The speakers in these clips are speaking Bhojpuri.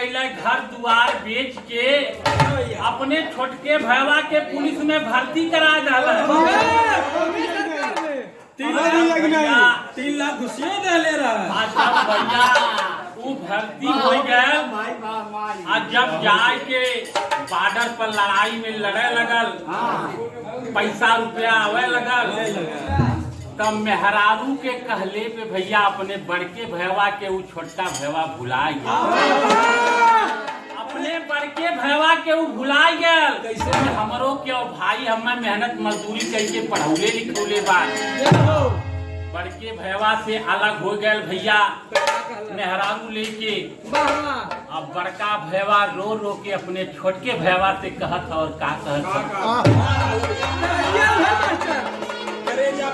कैला घर दुआर बेच के अपने छोटके भैया के पुलिस में भर्ती करा डाला। 3 लाख घुसिया दे ले रहा भैया तू भर्ती हो गए और जब जाए के बॉर्डर पर लड़ाई में लड़े लगल, पैसा रुपया आवे लगल, तब मेहरारू के कहले पे भैया अपने बड़के भैया के वो छोटा भैया भुला गया। अपने बड़के भैया के वो भुला गया। कैसे हमरो क्यों भाई हमें मेहनत मजदूरी करके पढ़ौले लिखौले बा। बड़के भैया से अलग हो गए भैया मेहरारू लेके। अब बड़का भैया रो रो के अपने छोटके भैया से कहत और का कहत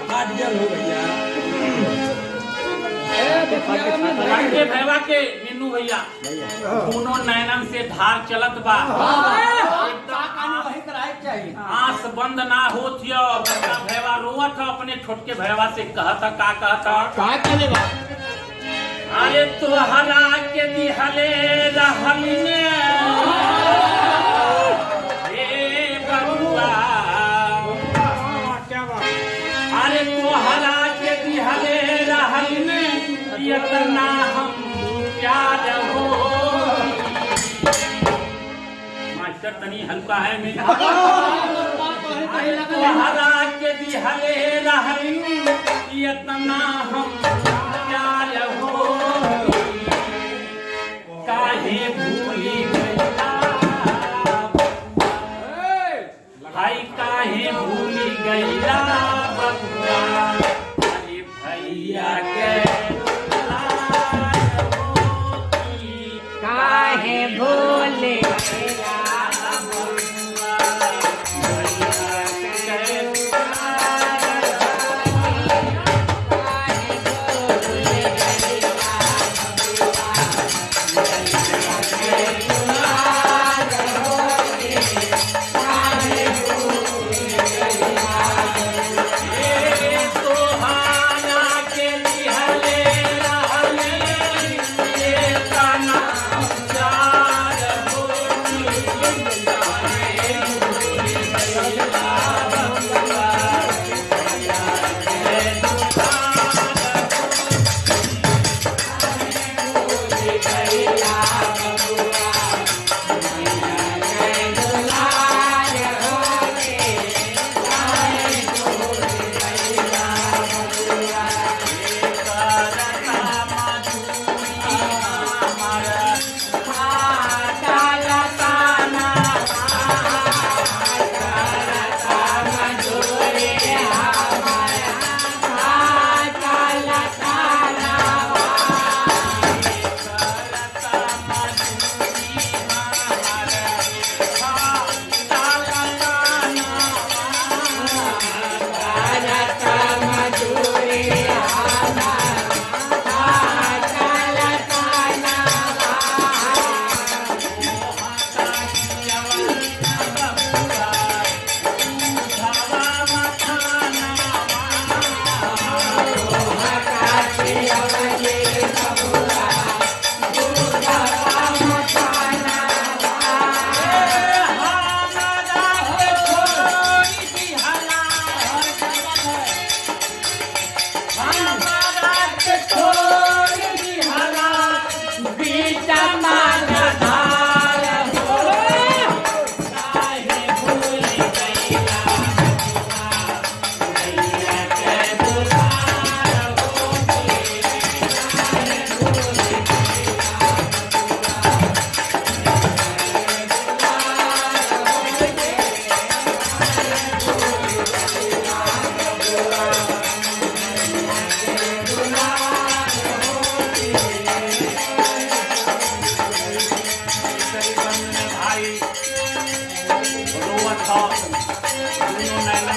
फाट गया हो भैया। बड़के भैया के मीनू भैया दोनों नैनन से धार चलत बा। आंख बंद ना होतियो। बड़का भैया रोवत अपने छोटके भैया से कहता का कहता अरे तोहरा के दिहले रहल ने हे बबुआ, अरे तोहरा के दिहले रहल ने इतना हम प्यार हो। मास्टर तनी हल्का है मेरा। तोहरा के दिहले रहल इतना हम प्यार हो। काहे भूली गईला भाई, काहे भूली गईला बबुआ, अरे भैया के काहे भूली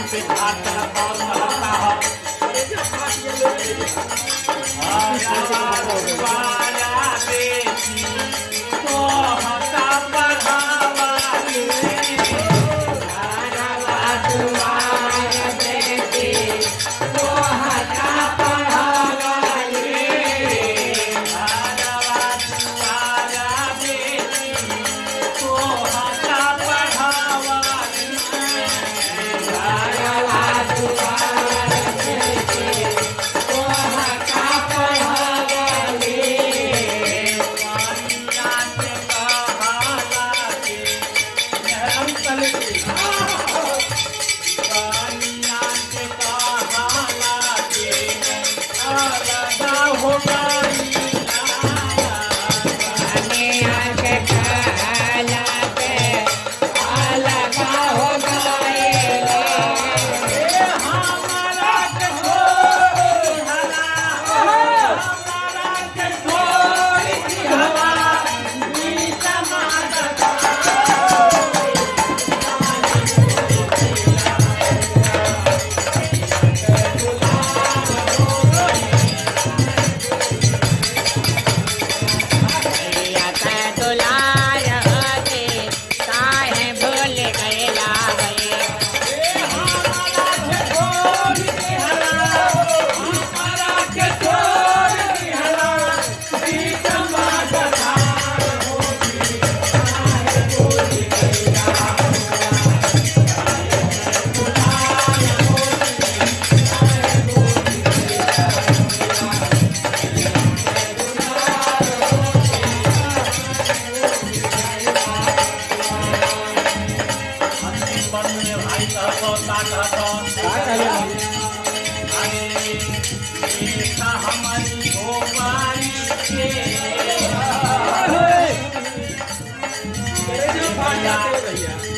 से भाग चलता और महलता हो। का अरे देखा हमारी गोपाली के जो बात आते भैया